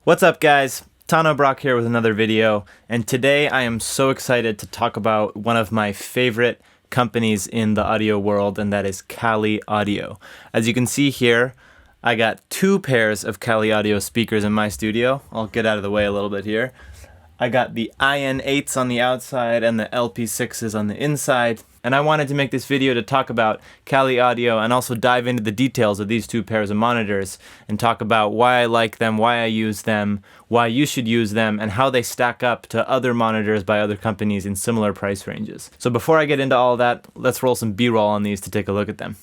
What's up, guys? Tano Brock here with another video, and today I am so excited to talk about one of my favorite companies in the audio world, and that is Kali Audio. As you can see here, I got two pairs of Kali Audio speakers in my studio. I'll get out of the way a little bit here. I got the IN8s on the outside and the LP6s on the inside, and I wanted to make this video to talk about Kali Audio and also dive into the details of these two pairs of monitors and talk about why I like them, why I use them, why you should use them, and how they stack up to other monitors by other companies in similar price ranges. So before I get into all of that, let's roll some B-roll on these to take a look at them.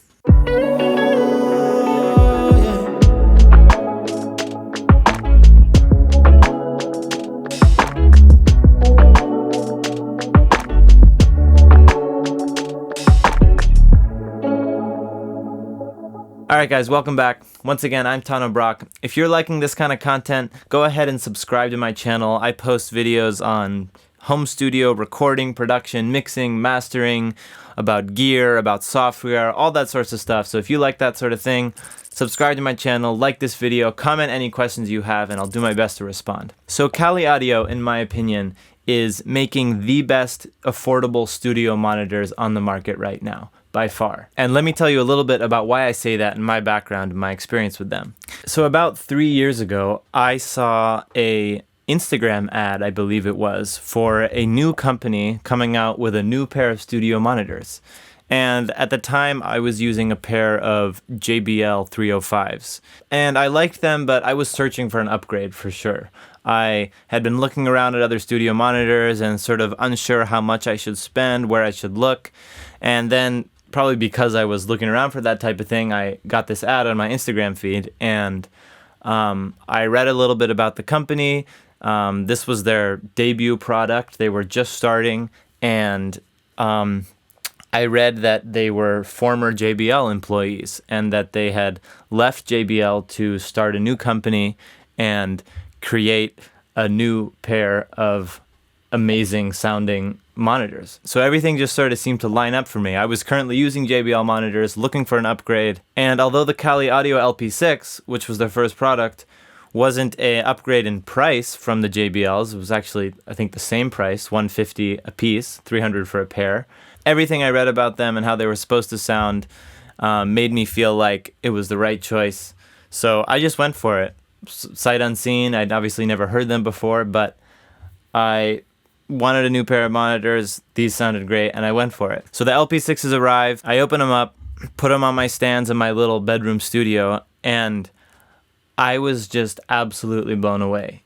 Alright guys, welcome back. Once again, I'm Tano Brock. If you're liking this kind of content, go ahead and subscribe to my channel. I post videos on home studio recording, production, mixing, mastering, about gear, about software, all that sorts of stuff. So if you like that sort of thing, subscribe to my channel, like this video, comment any questions you have, and I'll do my best to respond. So Kali Audio, in my opinion, is making the best affordable studio monitors on the market right now, by far. And let me tell you a little bit about why I say that and my background and my experience with them. So about 3 years ago, I saw a Instagram ad, I believe it was, for a new company coming out with a new pair of studio monitors. And at the time, I was using a pair of JBL 305s. And I liked them, but I was searching for an upgrade for sure. I had been looking around at other studio monitors and sort of unsure how much I should spend, where I should look. And then, probably because I was looking around for that type of thing, I got this ad on my Instagram feed, and I read a little bit about the company. This was their debut product. They were just starting, and I read that they were former JBL employees and that they had left JBL to start a new company and create a new pair of amazing sounding monitors. So everything just sort of seemed to line up for me. I was currently using JBL monitors, looking for an upgrade, and although the Kali Audio LP6, which was their first product, wasn't an upgrade in price from the JBLs, it was actually, I think, the same price, $150 a piece, $300 for a pair. Everything I read about them and how they were supposed to sound made me feel like it was the right choice. So I just went for it. Sight unseen. I'd obviously never heard them before, but I wanted a new pair of monitors. These sounded great, and I went for it. So the LP6s arrived. I opened them up, put them on my stands in my little bedroom studio, and I was just absolutely blown away.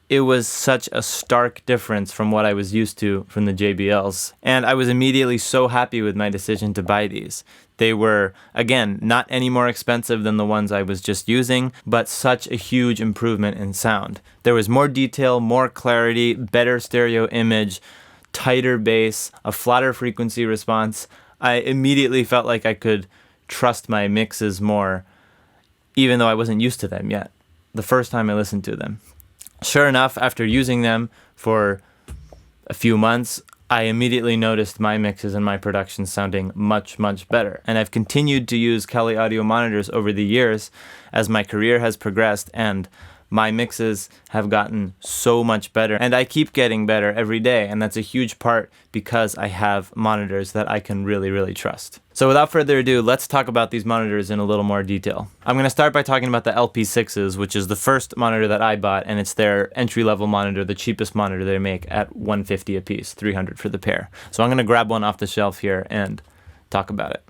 It was such a stark difference from what I was used to from the JBLs, and I was immediately so happy with my decision to buy these. They were, again, not any more expensive than the ones I was just using, but such a huge improvement in sound. There was more detail, more clarity, better stereo image, tighter bass, a flatter frequency response. I immediately felt like I could trust my mixes more, even though I wasn't used to them yet, the first time I listened to them. Sure enough, after using them for a few months, I immediately noticed my mixes and my production sounding much, much better. And I've continued to use Kali Audio monitors over the years as my career has progressed, and my mixes have gotten so much better. And I keep getting better every day, and that's a huge part because I have monitors that I can really, really trust. So without further ado, let's talk about these monitors in a little more detail. I'm going to start by talking about the LP6s, which is the first monitor that I bought, and it's their entry-level monitor, the cheapest monitor they make at $150 a piece, $300 for the pair. So I'm going to grab one off the shelf here and talk about it.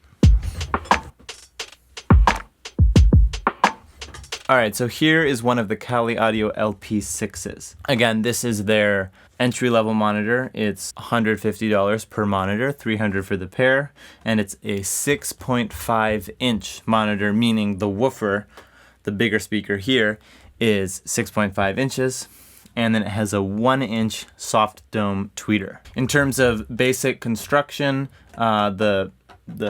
Alright, so here is one of the Kali Audio LP6s. Again, this is their entry-level monitor. It's $150 per monitor, $300 for the pair, and it's a 6.5-inch monitor, meaning the woofer, the bigger speaker here, is 6.5 inches, and then it has a 1-inch soft dome tweeter. In terms of basic construction, the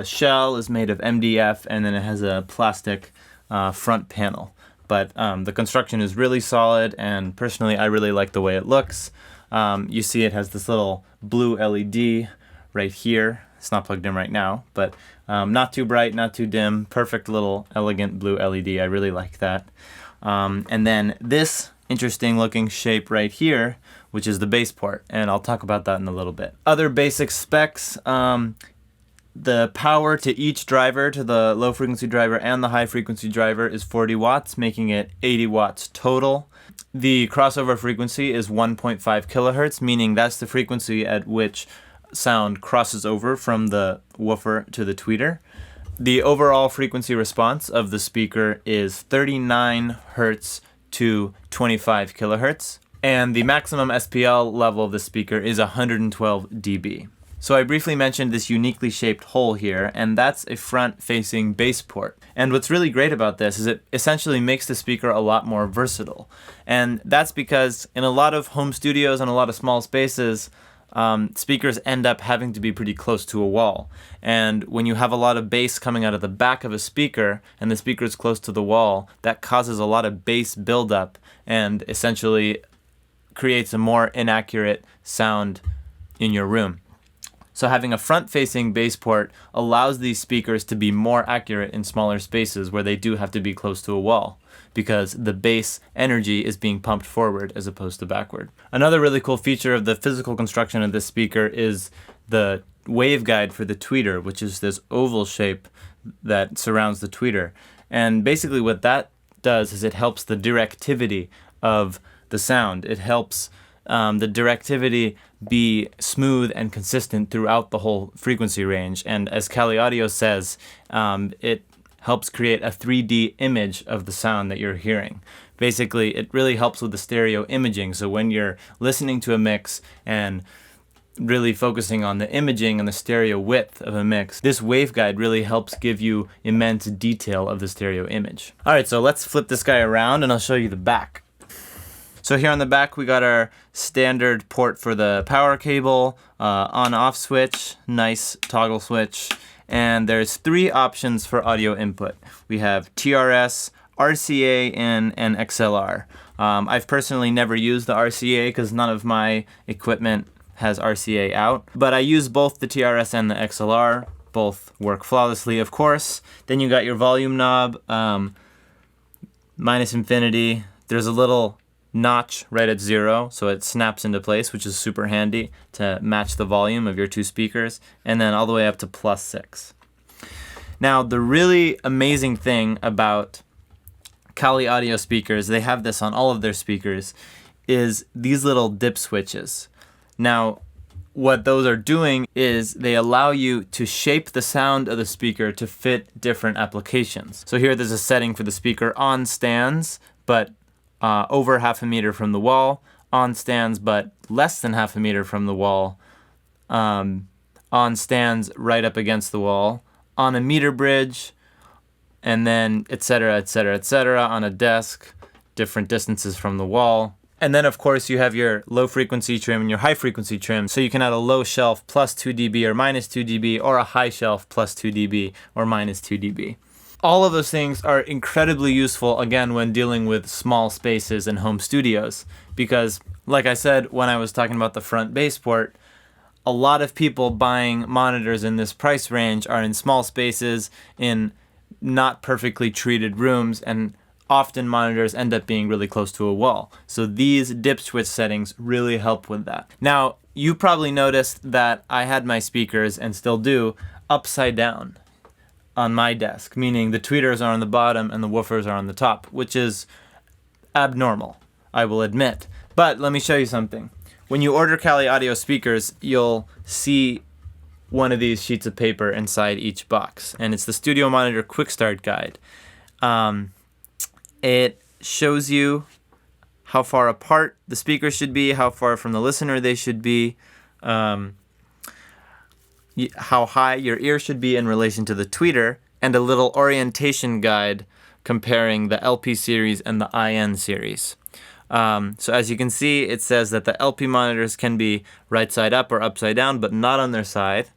shell is made of MDF, and then it has a plastic front panel. But the construction is really solid, and personally, I really like the way it looks. You see it has this little blue LED right here. It's not plugged in right now, but not too bright, not too dim. Perfect little elegant blue LED. I really like that. And then this interesting looking shape right here, which is the bass port, and I'll talk about that in a little bit. Other basic specs, the power to each driver, to the low frequency driver and the high frequency driver, is 40 watts, making it 80 watts total. The crossover frequency is 1.5 kilohertz, meaning that's the frequency at which sound crosses over from the woofer to the tweeter. The overall frequency response of the speaker is 39 hertz to 25 kilohertz, and the maximum SPL level of the speaker is 112 dB. So I briefly mentioned this uniquely shaped hole here, and that's a front-facing bass port. And what's really great about this is it essentially makes the speaker a lot more versatile. And that's because in a lot of home studios and a lot of small spaces, speakers end up having to be pretty close to a wall. And when you have a lot of bass coming out of the back of a speaker and the speaker is close to the wall, that causes a lot of bass buildup and essentially creates a more inaccurate sound in your room. So having a front-facing bass port allows these speakers to be more accurate in smaller spaces where they do have to be close to a wall, because the bass energy is being pumped forward as opposed to backward. Another really cool feature of the physical construction of this speaker is the waveguide for the tweeter, which is this oval shape that surrounds the tweeter. And basically what that does is it helps the directivity of the sound. It helps the directivity be smooth and consistent throughout the whole frequency range. And as Kali Audio says, it helps create a 3D image of the sound that you're hearing. Basically, it really helps with the stereo imaging. So when you're listening to a mix and really focusing on the imaging and the stereo width of a mix, this waveguide really helps give you immense detail of the stereo image. All right, so let's flip this guy around and I'll show you the back. So here on the back, we got our standard port for the power cable, on-off switch, nice toggle switch, and there's 3 options for audio input. We have TRS, RCA, and XLR. I've personally never used the RCA because none of my equipment has RCA out, but I use both the TRS and the XLR. Both work flawlessly, of course. Then you got your volume knob, minus infinity. There's a little notch right at 0, so it snaps into place, which is super handy to match the volume of your 2 speakers, and then all the way up to +6. Now, the really amazing thing about Kali Audio speakers, they have this on all of their speakers, is these little dip switches. Now, what those are doing is they allow you to shape the sound of the speaker to fit different applications. So here there's a setting for the speaker on stands, but over 0.5 meter from the wall, on stands but less than 0.5 meter from the wall, on stands right up against the wall, on a meter bridge, and then etc., etc., etc., on a desk, different distances from the wall. And then of course you have your low frequency trim and your high frequency trim, so you can add a low shelf plus 2 dB or minus 2 dB, or a high shelf plus 2 dB or minus 2 dB. All of those things are incredibly useful, again, when dealing with small spaces and home studios, because, like I said when I was talking about the front bass port, a lot of people buying monitors in this price range are in small spaces, in not perfectly treated rooms, and often monitors end up being really close to a wall. So these dip switch settings really help with that. Now, you probably noticed that I had my speakers, and still do, upside down on my desk, meaning the tweeters are on the bottom and the woofers are on the top, which is abnormal, I will admit. But let me show you something. When you order Kali Audio speakers, you'll see one of these sheets of paper inside each box, and it's the Studio Monitor Quick Start Guide. It shows you how far apart the speakers should be, how far from the listener they should be, how high your ear should be in relation to the tweeter, and a little orientation guide comparing the LP series and the IN series. So as you can see, it says that the LP monitors can be right side up or upside down, but not on their side.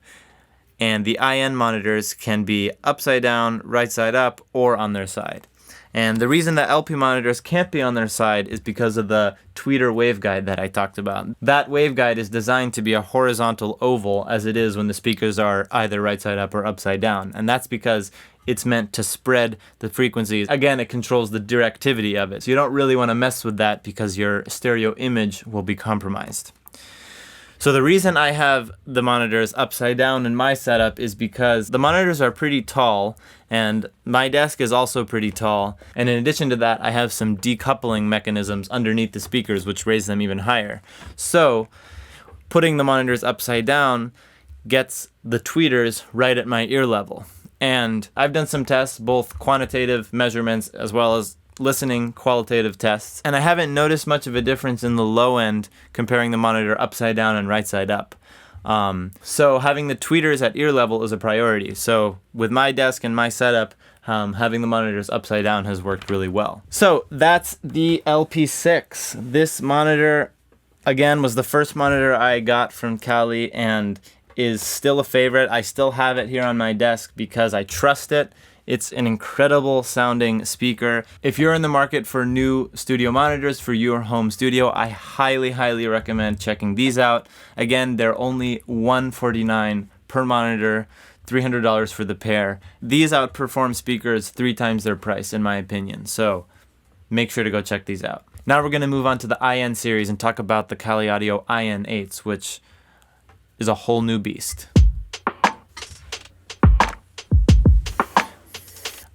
And the IN monitors can be upside down, right side up, or on their side. And the reason that LP monitors can't be on their side is because of the tweeter waveguide that I talked about. That waveguide is designed to be a horizontal oval, as it is when the speakers are either right side up or upside down. And that's because it's meant to spread the frequencies. Again, it controls the directivity of it. So you don't really want to mess with that because your stereo image will be compromised. So the reason I have the monitors upside down in my setup is because the monitors are pretty tall and my desk is also pretty tall. And in addition to that, I have some decoupling mechanisms underneath the speakers which raise them even higher. So putting the monitors upside down gets the tweeters right at my ear level. And I've done some tests, both quantitative measurements as well as listening qualitative tests, and I haven't noticed much of a difference in the low end comparing the monitor upside down and right side up. So having the tweeters at ear level is a priority. So with my desk and my setup, having the monitors upside down has worked really well. So that's the LP6. This monitor, again, was the first monitor I got from Kali and is still a favorite. I still have it here on my desk because I trust it. It's an incredible sounding speaker. If you're in the market for new studio monitors for your home studio, I highly recommend checking these out. Again, they're only $149 per monitor, $300 for the pair. These outperform speakers 3 times their price, in my opinion. So make sure to go check these out. Now we're going to move on to the IN series and talk about the Kali Audio IN8s, which is a whole new beast.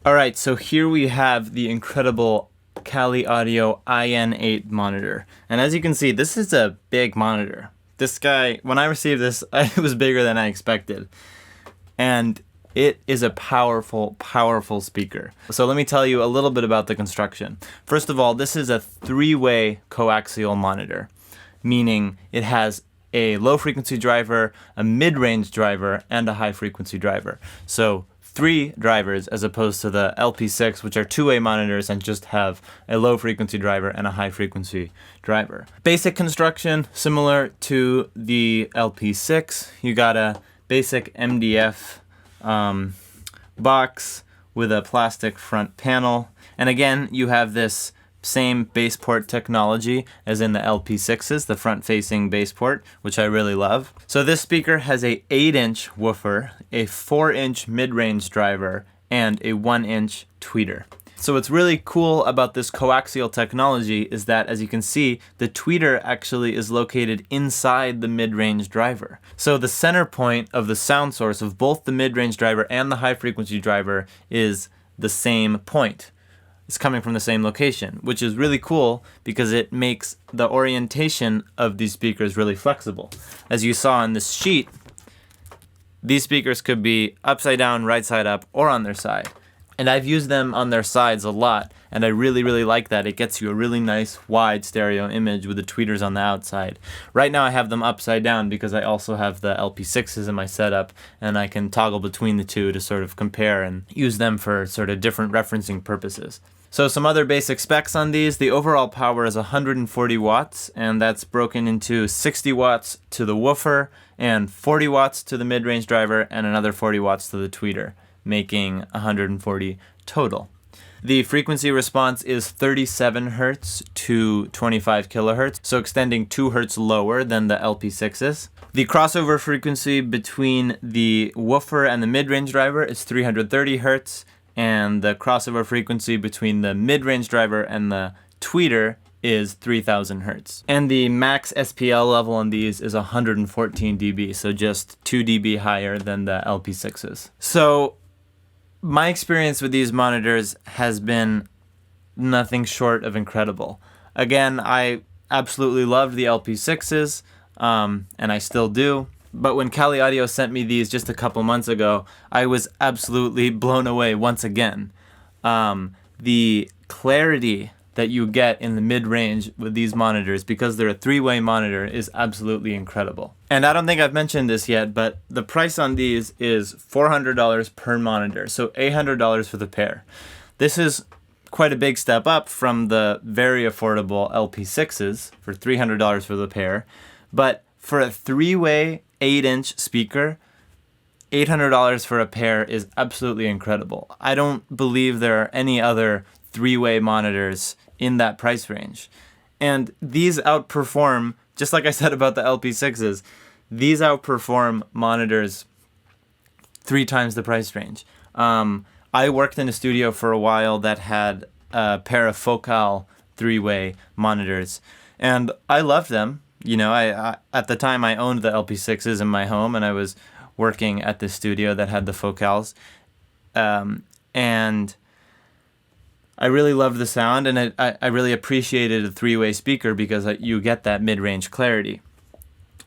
Alright, so here we have the incredible Kali Audio IN8 monitor. And as you can see, this is a big monitor. This guy, when I received this, it was bigger than I expected. And it is a powerful speaker. So let me tell you a little bit about the construction. First of all, this is a 3-way coaxial monitor, meaning it has a low frequency driver, a mid-range driver, and a high frequency driver. So 3 drivers as opposed to the LP6, which are 2-way monitors and just have a low frequency driver and a high frequency driver. Basic construction, similar to the LP6. You got a basic MDF box with a plastic front panel. And again, you have this same bass port technology as in the LP6s, the front-facing bass port, which I really love. So this speaker has a 8-inch woofer, a 4-inch mid-range driver, and a 1-inch tweeter. So what's really cool about this coaxial technology is that, as you can see, the tweeter actually is located inside the mid-range driver. So the center point of the sound source of both the mid-range driver and the high-frequency driver is the same point. It's coming from the same location, which is really cool because it makes the orientation of these speakers really flexible. As you saw on this sheet, these speakers could be upside down, right side up, or on their side. And I've used them on their sides a lot, and I really like that. It gets you a really nice wide stereo image with the tweeters on the outside. Right now I have them upside down because I also have the LP6s in my setup, and I can toggle between the two to sort of compare and use them for sort of different referencing purposes. So some other basic specs on these. The overall power is 140 watts, and that's broken into 60 watts to the woofer, and 40 watts to the mid-range driver, and another 40 watts to the tweeter, making 140 total. The frequency response is 37 Hz to 25 kHz, so extending 2 Hz lower than the LP6s. The crossover frequency between the woofer and the mid-range driver is 330 Hz, and the crossover frequency between the mid-range driver and the tweeter is 3000 Hz. And the max SPL level on these is 114 dB, so just 2 dB higher than the LP6s. So my experience with these monitors has been nothing short of incredible. Again, I absolutely loved the LP6s, and I still do. But when Kali Audio sent me these just a couple months ago, I was absolutely blown away once again. The clarity that you get in the mid-range with these monitors, because they're a 3-way monitor, is absolutely incredible. And I don't think I've mentioned this yet, but the price on these is $400 per monitor, so $800 for the pair. This is quite a big step up from the very affordable LP6s for $300 for the pair, but for a 3-way 8-inch speaker, $800 for a pair is absolutely incredible. I don't believe there are any other 3-way monitors in that price range. And these outperform, just like I said about the LP6s, these outperform monitors 3 times the price range. I I worked in a studio for a while that had a pair of Focal 3-way monitors, and I loved them. I at the time I owned the LP6s in my home, and I was working at this studio that had the Focals, and I really loved the sound, and I really appreciated a 3-way speaker because you get that mid-range clarity.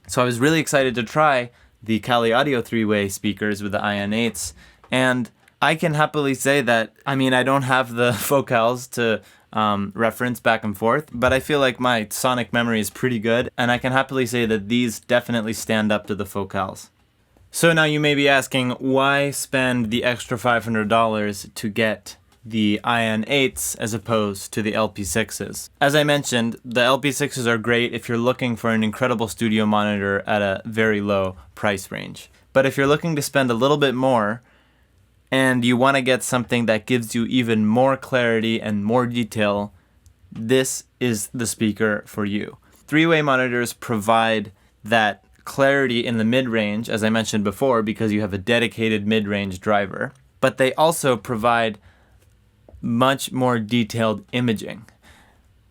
So I was really excited to try the Kali Audio 3-way speakers with the IN8s, and I can happily say that, I don't have the Focals to reference back and forth, but I feel like my sonic memory is pretty good, and I can happily say that these definitely stand up to the Focals. So now you may be asking, why spend the extra $500 to get the IN8s as opposed to the LP6s? As I mentioned, the LP6s are great if you're looking for an incredible studio monitor at a very low price range. But if you're looking to spend a little bit more, and you want to get something that gives you even more clarity and more detail, this is the speaker for you. 3-way monitors provide that clarity in the mid-range, as I mentioned before, because you have a dedicated mid-range driver, but they also provide much more detailed imaging.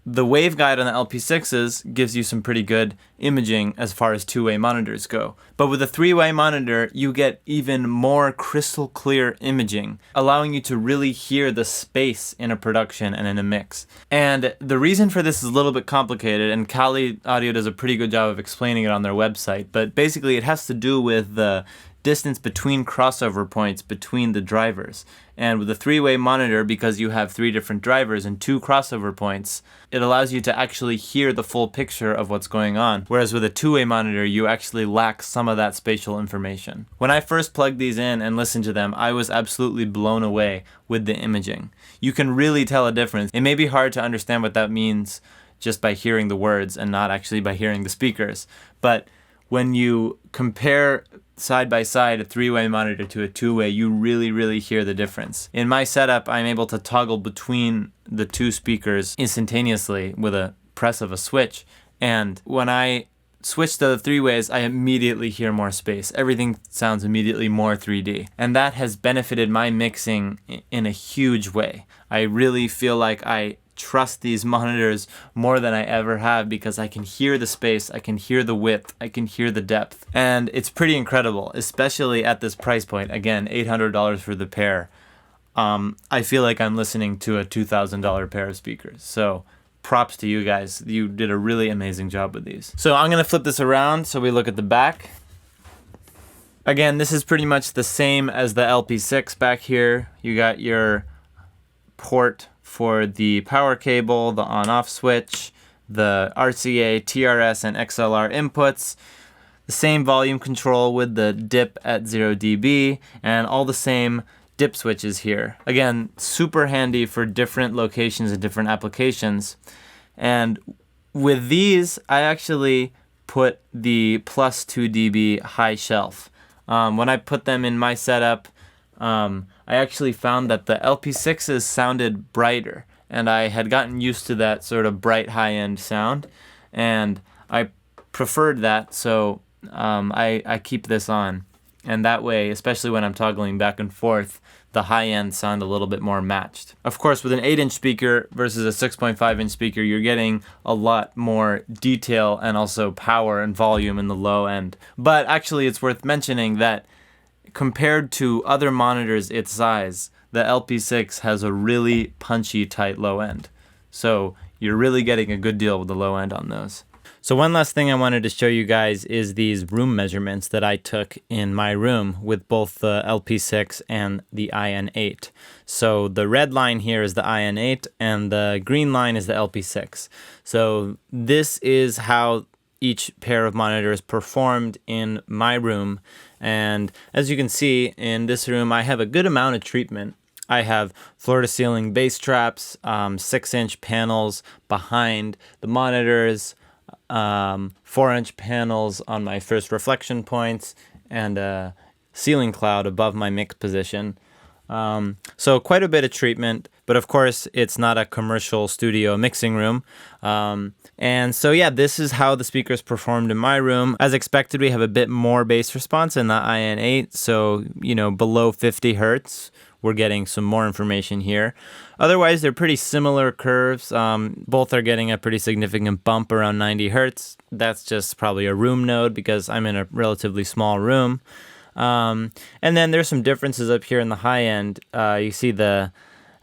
The waveguide on the LP6s gives you some pretty good imaging as far as 2-way monitors go. But with a 3-way monitor, you get even more crystal clear imaging, allowing you to really hear the space in a production and in a mix. And the reason for this is a little bit complicated, and Kali Audio does a pretty good job of explaining it on their website, but basically it has to do with the distance between crossover points between the drivers. And with a 3-way monitor, because you have 3 different drivers and 2 crossover points, it allows you to actually hear the full picture of what's going on. Whereas with a 2-way monitor, you actually lack some of that spatial information. When I first plugged these in and listened to them, I was absolutely blown away with the imaging. You can really tell a difference. It may be hard to understand what that means just by hearing the words and not actually by hearing the speakers. But when you compare side by side a 3-way monitor to a 2-way, you really hear the difference. In my setup, I'm able to toggle between the 2 speakers instantaneously with a press of a switch, and when I switch to the 3-ways, I immediately hear more space. Everything sounds immediately more 3D, and that has benefited my mixing in a huge way. I really feel like I trust these monitors more than I ever have because I can hear the space, I can hear the width, I can hear the depth. And it's pretty incredible, especially at this price point. Again, $800 for the pair. I feel like I'm listening to a $2,000 pair of speakers. So props to you guys. You did a really amazing job with these. So I'm going to flip this around so we look at the back. Again, this is pretty much the same as the LP6 back here. You got your port for the power cable, the on-off switch, the RCA, TRS, and XLR inputs, the same volume control with the dip at 0 dB, and all the same dip switches here. Again, super handy for different locations and different applications. And with these, I actually put the plus 2 dB high shelf. When I put them in my setup, I actually found that the LP6s sounded brighter, and I had gotten used to that sort of bright high-end sound, and I preferred that, so I keep this on. And that way, especially when I'm toggling back and forth, the high-end sound a little bit more matched. Of course, with an 8-inch speaker versus a 6.5-inch speaker, you're getting a lot more detail and also power and volume in the low end. But actually, it's worth mentioning that compared to other monitors its size, the LP6 has a really punchy, tight low end. So you're really getting a good deal with the low end on those. So one last thing I wanted to show you guys is these room measurements that I took in my room with both the LP6 and the IN8. So the red line here is the IN8 and the green line is the LP6. So this is how each pair of monitors performed in my room. And as you can see, in this room, I have a good amount of treatment. I have floor-to-ceiling bass traps, 6-inch panels behind the monitors, 4-inch panels on my first reflection points, and a ceiling cloud above my mix position. So quite a bit of treatment, but of course it's not a commercial studio mixing room. And so yeah, this is how the speakers performed in my room. As expected, we have a bit more bass response in the IN8, so below 50 hertz, we're getting some more information here. Otherwise, they're pretty similar curves. Both are getting a pretty significant bump around 90 hertz. That's just probably a room node because I'm in a relatively small room. And then there's some differences up here in the high end. You see the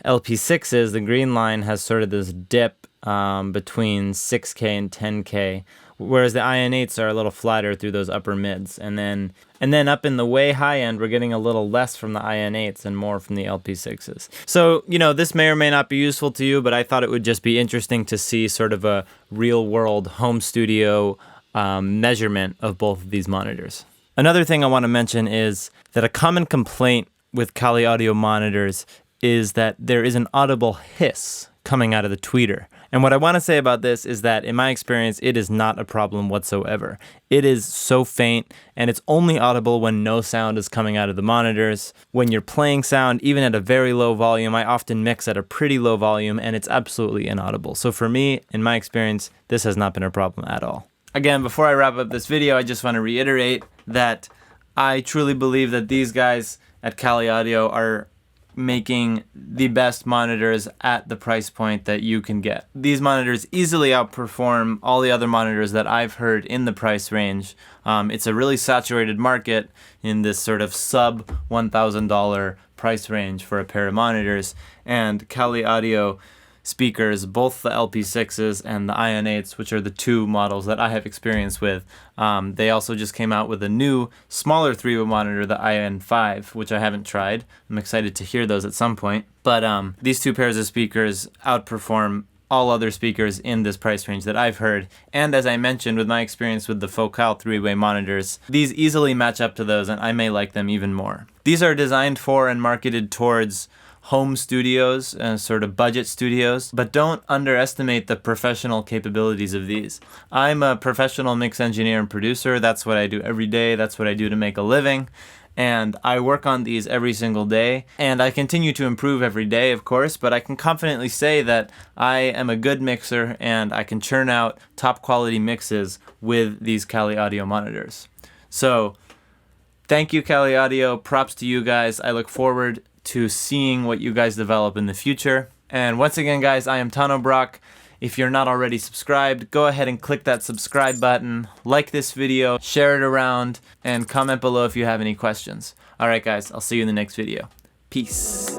LP6s, the green line has sort of this dip between 6K and 10K, whereas the IN8s are a little flatter through those upper mids. And then up in the way high end, we're getting a little less from the IN8s and more from the LP6s. So, this may or may not be useful to you, but I thought it would just be interesting to see sort of a real world home studio measurement of both of these monitors. Another thing I want to mention is that a common complaint with Kali Audio monitors is that there is an audible hiss coming out of the tweeter. And what I want to say about this is that, in my experience, it is not a problem whatsoever. It is so faint, and it's only audible when no sound is coming out of the monitors. When you're playing sound, even at a very low volume, I often mix at a pretty low volume, and it's absolutely inaudible. So for me, in my experience, this has not been a problem at all. Again, before I wrap up this video, I just want to reiterate that I truly believe that these guys at Kali Audio are making the best monitors at the price point that you can get. These monitors easily outperform all the other monitors that I've heard in the price range. It's a really saturated market in this sort of sub $1,000 price range for a pair of monitors, and Kali Audio speakers, both the LP6s and the IN8s, which are the two models that I have experience with. They also just came out with a new, smaller 3-way monitor, the IN5, which I haven't tried. I'm excited to hear those at some point. But these two pairs of speakers outperform all other speakers in this price range that I've heard. And as I mentioned, with my experience with the Focal 3-way monitors, these easily match up to those, and I may like them even more. These are designed for and marketed towards home studios, sort of budget studios, but don't underestimate the professional capabilities of these. I'm a professional mix engineer and producer. That's what I do every day. That's what I do to make a living. And I work on these every single day. And I continue to improve every day, of course, but I can confidently say that I am a good mixer and I can churn out top quality mixes with these Kali Audio monitors. So thank you, Kali Audio. Props to you guys. I look forward to seeing what you guys develop in the future. And once again, guys, I am Tano Brock. If you're not already subscribed, go ahead and click that subscribe button, like this video, share it around, and comment below if you have any questions. All right, guys, I'll see you in the next video. Peace.